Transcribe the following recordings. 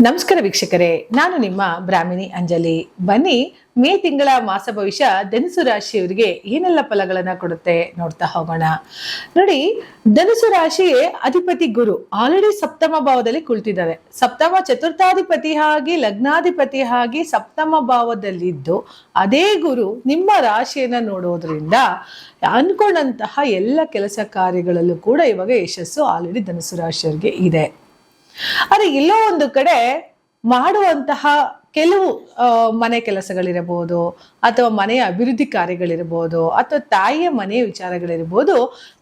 ನಮಸ್ಕಾರ ವೀಕ್ಷಕರೇ, ನಾನು ನಿಮ್ಮ ಬ್ರಾಹ್ಮಿಣಿ ಅಂಜಲಿ. ಬನ್ನಿ, ಮೇ ತಿಂಗಳ ಮಾಸ ಭವಿಷ್ಯ ಧನುಸು ರಾಶಿಯವರಿಗೆ ಏನೆಲ್ಲ ಫಲಗಳನ್ನ ಕೊಡುತ್ತೆ ನೋಡ್ತಾ ಹೋಗೋಣ. ನೋಡಿ, ಧನುಸು ರಾಶಿಯೇ ಅಧಿಪತಿ ಗುರು ಆಲ್ರೆಡಿ ಸಪ್ತಮ ಭಾವದಲ್ಲಿ ಕುಳಿತಿದ್ದಾರೆ. ಸಪ್ತಮ ಚತುರ್ಥಾಧಿಪತಿ ಆಗಿ ಲಗ್ನಾಧಿಪತಿ ಆಗಿ ಸಪ್ತಮ ಭಾವದಲ್ಲಿದ್ದು ಅದೇ ಗುರು ನಿಮ್ಮ ರಾಶಿಯನ್ನ ನೋಡೋದ್ರಿಂದ ಅನ್ಕೊಂಡಂತಹ ಎಲ್ಲ ಕೆಲಸ ಕಾರ್ಯಗಳಲ್ಲೂ ಕೂಡ ಇವಾಗ ಯಶಸ್ಸು ಆಲ್ರೆಡಿ ಧನುಸು ರಾಶಿಯವರಿಗೆ ಇದೆ. ಆದ್ರೆ ಎಲ್ಲೋ ಒಂದು ಕಡೆ ಮಾಡುವಂತಹ ಕೆಲವು ಮನೆ ಕೆಲಸಗಳಿರಬಹುದು, ಅಥವಾ ಮನೆಯ ಅಭಿವೃದ್ಧಿ ಕಾರ್ಯಗಳಿರ್ಬೋದು, ಅಥವಾ ತಾಯಿಯ ಮನೆಯ ವಿಚಾರಗಳಿರ್ಬೋದು.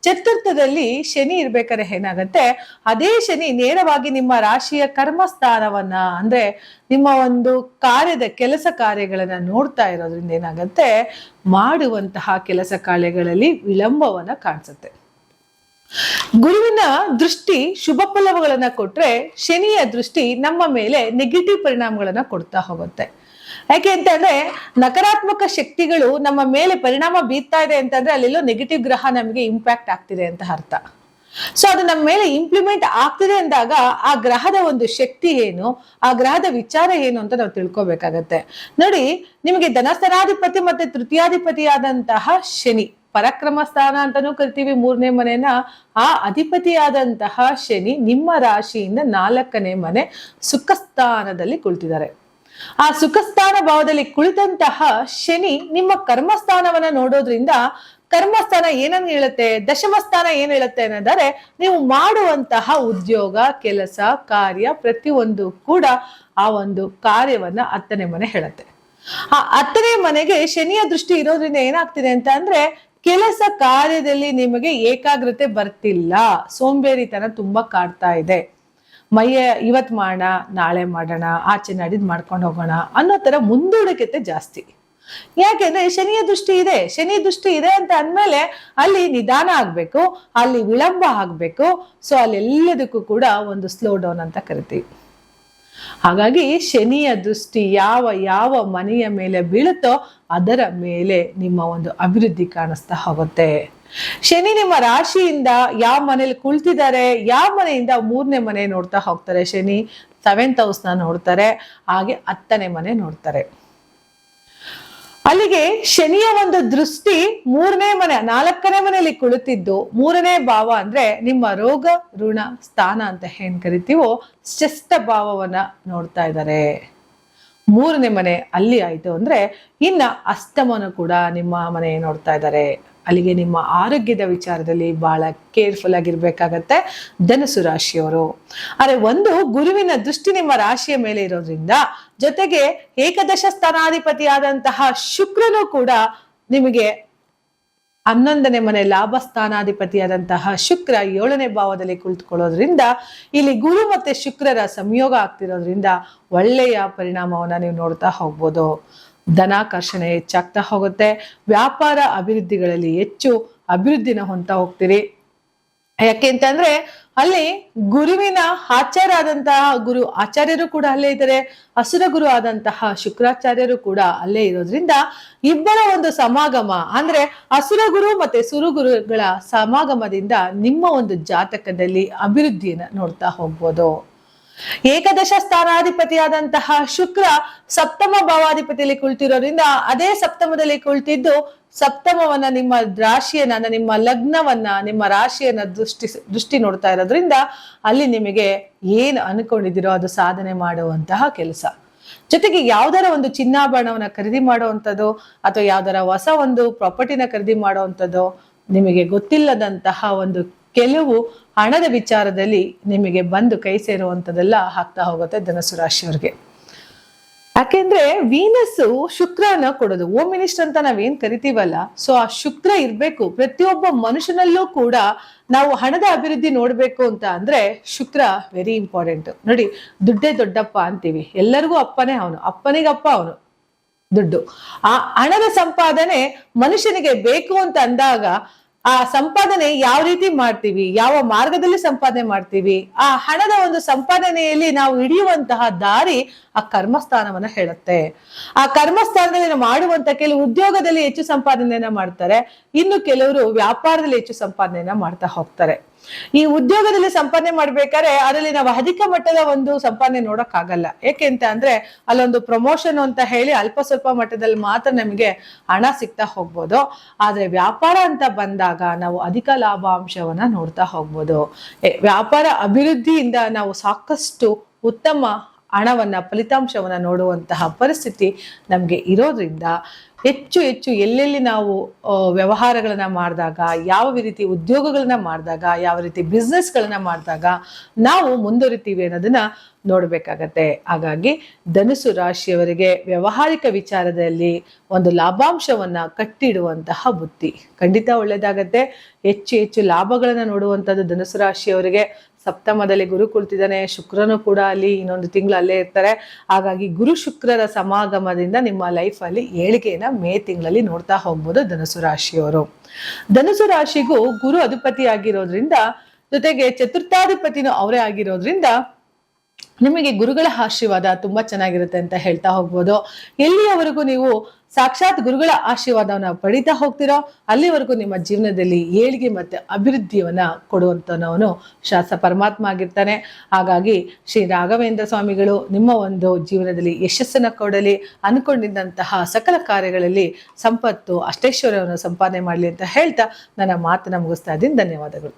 ಚತುರ್ಥದಲ್ಲಿ ಶನಿ ಇರ್ಬೇಕಾದ್ರೆ ಏನಾಗತ್ತೆ, ಅದೇ ಶನಿ ನೇರವಾಗಿ ನಿಮ್ಮ ರಾಶಿಯ ಕರ್ಮಸ್ಥಾನವನ್ನ ಅಂದ್ರೆ ನಿಮ್ಮ ಒಂದು ಕಾರ್ಯದ ಕೆಲಸ ಕಾರ್ಯಗಳನ್ನ ನೋಡ್ತಾ ಇರೋದ್ರಿಂದ ಏನಾಗತ್ತೆ, ಮಾಡುವಂತಹ ಕೆಲಸ ಕಾರ್ಯಗಳಲ್ಲಿ ವಿಳಂಬವನ್ನ ಕಾಣಿಸುತ್ತೆ. ಗುರುವಿನ ದೃಷ್ಟಿ ಶುಭ ಫಲಗಳನ್ನ ಕೊಟ್ರೆ, ಶನಿಯ ದೃಷ್ಟಿ ನಮ್ಮ ಮೇಲೆ ನೆಗೆಟಿವ್ ಪರಿಣಾಮಗಳನ್ನ ಕೊಡ್ತಾ ಹೋಗುತ್ತೆ. ಯಾಕೆ ಅಂತಂದ್ರೆ, ನಕಾರಾತ್ಮಕ ಶಕ್ತಿಗಳು ನಮ್ಮ ಮೇಲೆ ಪರಿಣಾಮ ಬೀರ್ತಾ ಇದೆ ಅಂತಂದ್ರೆ ಅಲ್ಲೆಲ್ಲೋ ನೆಗೆಟಿವ್ ಗ್ರಹ ನಮಗೆ ಇಂಪ್ಯಾಕ್ಟ್ ಆಗ್ತಿದೆ ಅಂತ ಅರ್ಥ. ಸೊ ಅದು ನಮ್ಮ ಮೇಲೆ ಇಂಪ್ಲಿಮೆಂಟ್ ಆಗ್ತಿದೆ ಅಂದಾಗ ಆ ಗ್ರಹದ ಒಂದು ಶಕ್ತಿ ಏನು, ಆ ಗ್ರಹದ ವಿಚಾರ ಏನು ಅಂತ ನಾವು ತಿಳ್ಕೊಬೇಕಾಗತ್ತೆ. ನೋಡಿ, ನಿಮಗೆ ಧನಸ್ಥಾನಾಧಿಪತಿ ಮತ್ತೆ ತೃತೀಯಾಧಿಪತಿ ಆದಂತಹ ಶನಿ, ಪರಾಕ್ರಮ ಸ್ಥಾನ ಅಂತಾನೂ ಕರಿತೀವಿ ಮೂರನೇ ಮನೆನ, ಆ ಅಧಿಪತಿಯಾದಂತಹ ಶನಿ ನಿಮ್ಮ ರಾಶಿಯಿಂದ 4ನೇ ಮನೆ ಸುಖಸ್ಥಾನದಲ್ಲಿ ಕುಳಿತಿದ್ದಾರೆ. ಆ ಸುಖಸ್ಥಾನ ಭಾವದಲ್ಲಿ ಕುಳಿತಂತಹ ಶನಿ ನಿಮ್ಮ ಕರ್ಮಸ್ಥಾನವನ್ನ ನೋಡೋದ್ರಿಂದ, ಕರ್ಮಸ್ಥಾನ ಏನನ್ನು ಹೇಳುತ್ತೆ, ದಶಮ ಸ್ಥಾನ ಏನ್ ಹೇಳುತ್ತೆ ಅನ್ನೋದಾದ್ರೆ, ನೀವು ಮಾಡುವಂತಹ ಉದ್ಯೋಗ, ಕೆಲಸ, ಕಾರ್ಯ ಪ್ರತಿಯೊಂದು ಕೂಡ ಆ ಒಂದು ಕಾರ್ಯವನ್ನ 10ನೇ ಮನೆ ಹೇಳುತ್ತೆ. ಆ 10ನೇ ಮನೆಗೆ ಶನಿಯ ದೃಷ್ಟಿ ಇರೋದ್ರಿಂದ ಏನಾಗ್ತಿದೆ ಅಂತ ಅಂದ್ರೆ, ಕೆಲಸ ಕಾರ್ಯದಲ್ಲಿ ನಿಮಗೆ ಏಕಾಗ್ರತೆ ಬರ್ತಿಲ್ಲ, ಸೋಂಬೇರಿತನ ತುಂಬಾ ಕಾಡ್ತಾ ಇದೆ. ಇವತ್ ಮಾಡೋಣ, ನಾಳೆ ಮಾಡೋಣ, ಆಚೆ ನಾಡಿದ್ ಮಾಡ್ಕೊಂಡು ಹೋಗೋಣ ಅನ್ನೋ ತರ ಮುಂದೂಡಿಕೆ ಜಾಸ್ತಿ. ಯಾಕೆಂದ್ರೆ ಶನಿಯ ದೃಷ್ಟಿ ಇದೆ. ಶನಿ ದೃಷ್ಟಿ ಇದೆ ಅಂತ ಅಂದ್ಮೇಲೆ ಅಲ್ಲಿ ನಿಧಾನ ಆಗ್ಬೇಕು, ಅಲ್ಲಿ ವಿಳಂಬ ಆಗ್ಬೇಕು. ಸೊ ಅಲ್ಲೆಲ್ಲದಕ್ಕೂ ಕೂಡ ಒಂದು ಸ್ಲೋ ಡೌನ್ ಅಂತ ಕರಿತೀವಿ. ಹಾಗಾಗಿ ಶನಿಯ ದೃಷ್ಟಿ ಯಾವ ಮನೆಯ ಮೇಲೆ ಬೀಳುತ್ತೋ ಅದರ ಮೇಲೆ ನಿಮ್ಮ ಒಂದು ಅಭಿವೃದ್ಧಿ ಕಾಣಿಸ್ತಾ ಹೋಗುತ್ತೆ. ಶನಿ ನಿಮ್ಮ ರಾಶಿಯಿಂದ ಯಾವ ಮನೇಲಿ ಕುಳಿತಿದ್ದಾರೆ, ಯಾವ ಮನೆಯಿಂದ 3ನೇ ಮನೆ ನೋಡ್ತಾ ಹೋಗ್ತಾರೆ. ಶನಿ 7th house ನೋಡ್ತಾರೆ, ಹಾಗೆ 10ನೇ ಮನೆ ನೋಡ್ತಾರೆ. ಅಲ್ಲಿಗೆ ಶನಿಯ ಒಂದು ದೃಷ್ಟಿ 3ನೇ ಮನೆ 4ನೇ ಮನೆಯಲ್ಲಿ ಕುಳಿತಿದ್ದು, 3ನೇ ಭಾವ ಅಂದ್ರೆ ನಿಮ್ಮ ರೋಗ ಋಣ ಸ್ಥಾನ ಅಂತ ಏನ್ ಕರಿತೀವೋ ಷಷ್ಠ ಭಾವವನ್ನ ನೋಡ್ತಾ ಇದ್ದಾರೆ. 3ನೇ ಮನೆ ಅಲ್ಲಿ ಆಯ್ತು ಅಂದ್ರೆ ಇನ್ನ ಅಷ್ಟಮನ ಕೂಡ ನಿಮ್ಮ ಮನೆ ನೋಡ್ತಾ ಇದ್ದಾರೆ. ಅಲ್ಲಿಗೆ ನಿಮ್ಮ ಆರೋಗ್ಯದ ವಿಚಾರದಲ್ಲಿ ಬಹಳ ಕೇರ್ಫುಲ್ ಆಗಿರ್ಬೇಕಾಗತ್ತೆ ಧನುಸು ರಾಶಿಯವರು. ಆದ್ರೆ ಒಂದು ಗುರುವಿನ ದೃಷ್ಟಿ ನಿಮ್ಮ ರಾಶಿಯ ಮೇಲೆ ಇರೋದ್ರಿಂದ, ಜೊತೆಗೆ ಏಕದಶ ಸ್ಥಾನಾಧಿಪತಿ ಆದಂತಹ ಶುಕ್ರನು ಕೂಡ ನಿಮಗೆ 11ನೇ ಮನೆ ಲಾಭ ಸ್ಥಾನಾಧಿಪತಿಯಾದಂತಹ ಶುಕ್ರ 7ನೇ ಭಾವದಲ್ಲಿ ಕುಳಿತುಕೊಳ್ಳೋದ್ರಿಂದ, ಇಲ್ಲಿ ಗುರು ಮತ್ತೆ ಶುಕ್ರರ ಸಂಯೋಗ ಆಗ್ತಿರೋದ್ರಿಂದ ಒಳ್ಳೆಯ ಪರಿಣಾಮವನ್ನ ನೀವು ನೋಡ್ತಾ ಹೋಗ್ಬೋದು. ಧನಾಕರ್ಷಣೆ ಹೆಚ್ಚಾಗ್ತಾ ಹೋಗುತ್ತೆ. ವ್ಯಾಪಾರ ಅಭಿವೃದ್ಧಿಗಳಲ್ಲಿ ಹೆಚ್ಚು ಅಭಿವೃದ್ಧಿನ ಹೊಂದ್ತಾ ಹೋಗ್ತೀರಿ. ಯಾಕೆ ಅಂತಂದ್ರೆ ಅಲ್ಲಿ ಗುರುವಿನ ಆಚಾರ್ಯ ಆದಂತಹ ಗುರು ಆಚಾರ್ಯರು ಕೂಡ ಅಲ್ಲೇ ಇದ್ದಾರೆ, ಅಸುರ ಗುರು ಆದಂತಹ ಶುಕ್ರಾಚಾರ್ಯರು ಕೂಡ ಅಲ್ಲೇ ಇರೋದ್ರಿಂದ ಇಬ್ಬರ ಒಂದು ಸಮಾಗಮ ಅಂದ್ರೆ ಅಸುರ ಗುರು ಮತ್ತೆ ಸುರುಗುರುಗಳ ಸಮಾಗಮದಿಂದ ನಿಮ್ಮ ಒಂದು ಜಾತಕದಲ್ಲಿ ಅಭಿವೃದ್ಧಿಯನ್ನ ನೋಡ್ತಾ ಹೋಗ್ಬೋದು. ಏಕದಶ ಸ್ಥಾನಾಧಿಪತಿಯಾದಂತಹ ಶುಕ್ರ ಸಪ್ತಮ ಭಾವಾಧಿಪತಿಯಲ್ಲಿ ಕುಳಿತಿರೋದ್ರಿಂದ, ಅದೇ ಸಪ್ತಮದಲ್ಲಿ ಕುಳಿತಿದ್ದು ಸಪ್ತಮವನ್ನ ನಿಮ್ಮ ರಾಶಿಯನ್ನ, ನಿಮ್ಮ ಲಗ್ನವನ್ನ, ನಿಮ್ಮ ರಾಶಿಯನ್ನ ದೃಷ್ಟಿ ನೋಡ್ತಾ ಇರೋದ್ರಿಂದ ಅಲ್ಲಿ ನಿಮಗೆ ಏನ್ ಅನ್ಕೊಂಡಿದಿರೋ ಅದು ಸಾಧನೆ ಮಾಡುವಂತಹ ಕೆಲಸ. ಜೊತೆಗೆ ಯಾವ್ದಾರ ಒಂದು ಚಿನ್ನಾಭರಣವನ್ನ ಖರೀದಿ ಮಾಡುವಂಥದ್ದು, ಅಥವಾ ಯಾವ್ದಾರ ಹೊಸ ಒಂದು ಪ್ರಾಪರ್ಟಿನ ಖರೀದಿ ಮಾಡುವಂಥದ್ದು, ನಿಮಗೆ ಗೊತ್ತಿಲ್ಲದಂತಹ ಒಂದು ಕೆಲವು ಹಣದ ವಿಚಾರದಲ್ಲಿ ನಿಮಗೆ ಬಂದು ಕೈ ಸೇರುವಂಥದ್ದೆಲ್ಲ ಆಗ್ತಾ ಹೋಗುತ್ತೆ ಧನುಸು ರಾಶಿಯವರಿಗೆ. ಯಾಕೆಂದ್ರೆ ವೀನಸ್ಸು ಶುಕ್ರನ ಕೊಡೋದು, ಹೋಮ್ ಮಿನಿಸ್ಟರ್ ಅಂತ ನಾವೇನ್ ಕರಿತೀವಲ್ಲ, ಸೊ ಆ ಶುಕ್ರ ಇರ್ಬೇಕು ಪ್ರತಿಯೊಬ್ಬ ಮನುಷ್ಯನಲ್ಲೂ ಕೂಡ. ನಾವು ಹಣದ ಅಭಿವೃದ್ಧಿ ನೋಡ್ಬೇಕು ಅಂತ ಅಂದ್ರೆ ಶುಕ್ರ ವೆರಿ ಇಂಪಾರ್ಟೆಂಟ್. ನೋಡಿ, ದುಡ್ಡೇ ದೊಡ್ಡಪ್ಪ ಅಂತೀವಿ, ಎಲ್ಲರಿಗೂ ಅಪ್ಪನೇ ಅವನು, ಅಪ್ಪನಿಗಪ್ಪ ಅವನು ದುಡ್ಡು. ಆ ಹಣದ ಸಂಪಾದನೆ ಮನುಷ್ಯನಿಗೆ ಬೇಕು ಅಂತ ಅಂದಾಗ ಆ ಸಂಪಾದನೆ ಯಾವ ರೀತಿ ಮಾಡ್ತೀವಿ, ಯಾವ ಮಾರ್ಗದಲ್ಲಿ ಸಂಪಾದನೆ ಮಾಡ್ತೀವಿ, ಆ ಹಣದ ಒಂದು ಸಂಪಾದನೆಯಲ್ಲಿ ನಾವು ಹಿಡಿಯುವಂತಹ ದಾರಿ ಆ ಕರ್ಮಸ್ಥಾನವನ್ನ ಹೇಳುತ್ತೆ. ಆ ಕರ್ಮಸ್ಥಾನದಲ್ಲಿ ನಾವು ಮಾಡುವಂತ ಕೆಲವು ಉದ್ಯೋಗದಲ್ಲಿ ಹೆಚ್ಚು ಸಂಪಾದನೆಯನ್ನ ಮಾಡ್ತಾರೆ, ಇನ್ನು ಕೆಲವರು ವ್ಯಾಪಾರದಲ್ಲಿ ಹೆಚ್ಚು ಸಂಪಾದನೆಯನ್ನ ಮಾಡ್ತಾ ಹೋಗ್ತಾರೆ. ಈ ಉದ್ಯೋಗದಲ್ಲಿ ಸಂಪಾದನೆ ಮಾಡ್ಬೇಕಾದ್ರೆ ಅದರಲ್ಲಿ ನಾವು ಅಧಿಕ ಮಟ್ಟದ ಒಂದು ಸಂಪಾದನೆ ನೋಡಕ್ ಆಗಲ್ಲ. ಏಕೆ ಅಂತ ಅಂದ್ರೆ ಅಲ್ಲೊಂದು ಪ್ರಮೋಷನ್ ಅಂತ ಹೇಳಿ ಅಲ್ಪ ಸ್ವಲ್ಪ ಮಟ್ಟದಲ್ಲಿ ಮಾತ್ರ ನಮಗೆ ಹಣ ಸಿಗ್ತಾ ಹೋಗ್ಬೋದು. ಆದ್ರೆ ವ್ಯಾಪಾರ ಅಂತ ಬಂದಾಗ ನಾವು ಅಧಿಕ ಲಾಭಾಂಶವನ್ನ ನೋಡ್ತಾ ಹೋಗ್ಬೋದು. ವ್ಯಾಪಾರ ಅಭಿವೃದ್ಧಿಯಿಂದ ನಾವು ಸಾಕಷ್ಟು ಉತ್ತಮ ಹಣವನ್ನ ಫಲಿತಾಂಶವನ್ನ ನೋಡುವಂತಹ ಪರಿಸ್ಥಿತಿ ನಮ್ಗೆ ಇರೋದ್ರಿಂದ ಹೆಚ್ಚು ಹೆಚ್ಚು ಎಲ್ಲೆಲ್ಲಿ ನಾವು ವ್ಯವಹಾರಗಳನ್ನ ಮಾಡಿದಾಗ, ಯಾವ ರೀತಿ ಉದ್ಯೋಗಗಳನ್ನ ಮಾಡಿದಾಗ, ಯಾವ ರೀತಿ ಬಿಸ್ನೆಸ್ಗಳನ್ನ ಮಾಡಿದಾಗ ನಾವು ಮುಂದುವರಿತೀವಿ ಅನ್ನೋದನ್ನ ನೋಡ್ಬೇಕಾಗತ್ತೆ. ಹಾಗಾಗಿ ಧನುಸು ರಾಶಿಯವರಿಗೆ ವ್ಯಾವಹಾರಿಕ ವಿಚಾರದಲ್ಲಿ ಒಂದು ಲಾಭಾಂಶವನ್ನ ಕಟ್ಟಿಡುವಂತಹ ಬುದ್ಧಿ ಖಂಡಿತ ಒಳ್ಳೇದಾಗತ್ತೆ. ಹೆಚ್ಚು ಹೆಚ್ಚು ಲಾಭಗಳನ್ನ ನೋಡುವಂಥದ್ದು ಧನುಸು ರಾಶಿಯವರಿಗೆ. ಸಪ್ತಮದಲ್ಲಿ ಗುರು ಕುಳಿತಿದ್ದಾನೆ, ಶುಕ್ರನು ಕೂಡ ಅಲ್ಲಿ ಇನ್ನೊಂದು ತಿಂಗಳು ಅಲ್ಲೇ ಇರ್ತಾರೆ. ಹಾಗಾಗಿ ಗುರು ಶುಕ್ರರ ಸಮಾಗಮದಿಂದ ನಿಮ್ಮ ಲೈಫ್ ಅಲ್ಲಿ ಏಳಿಗೆಯನ್ನ ಮೇ ತಿಂಗಳಲ್ಲಿ ನೋಡ್ತಾ ಹೋಗ್ಬೋದು ಧನುಸು ರಾಶಿಯವರು. ಧನುಸು ರಾಶಿಗೂ ಗುರು ಅಧಿಪತಿ ಆಗಿರೋದ್ರಿಂದ, ಜೊತೆಗೆ ಚತುರ್ಥಾಧಿಪತಿನೂ ಅವರೇ ಆಗಿರೋದ್ರಿಂದ ನಿಮಗೆ ಗುರುಗಳ ಆಶೀರ್ವಾದ ತುಂಬಾ ಚೆನ್ನಾಗಿರುತ್ತೆ ಅಂತ ಹೇಳ್ತಾ ಹೋಗ್ಬೋದು. ಎಲ್ಲಿಯವರೆಗೂ ನೀವು ಸಾಕ್ಷಾತ್ ಗುರುಗಳ ಆಶೀರ್ವಾದವನ್ನ ಪಡಿತಾ ಹೋಗ್ತಿರೋ ಅಲ್ಲಿವರೆಗೂ ನಿಮ್ಮ ಜೀವನದಲ್ಲಿ ಏಳಿಗೆ ಮತ್ತೆ ಅಭಿವೃದ್ಧಿಯನ್ನ ಕೊಡುವಂತವನು ಶಾಸ್ತ್ರ ಪರಮಾತ್ಮ ಆಗಿರ್ತಾನೆ. ಹಾಗಾಗಿ ಶ್ರೀ ರಾಘವೇಂದ್ರ ಸ್ವಾಮಿಗಳು ನಿಮ್ಮ ಒಂದು ಜೀವನದಲ್ಲಿ ಯಶಸ್ಸನ್ನ ಕೊಡಲಿ, ಅನ್ಕೊಂಡಿದ್ದಂತಹ ಸಕಲ ಕಾರ್ಯಗಳಲ್ಲಿ ಸಂಪತ್ತು ಅಷ್ಟೈಶ್ವರ್ಯವನ್ನು ಸಂಪಾದನೆ ಮಾಡಲಿ ಅಂತ ಹೇಳ್ತಾ ನನ್ನ ಮಾತನ್ನ ಮುಗಿಸ್ತಾ ಇದ್ದೀನಿ. ಧನ್ಯವಾದಗಳು.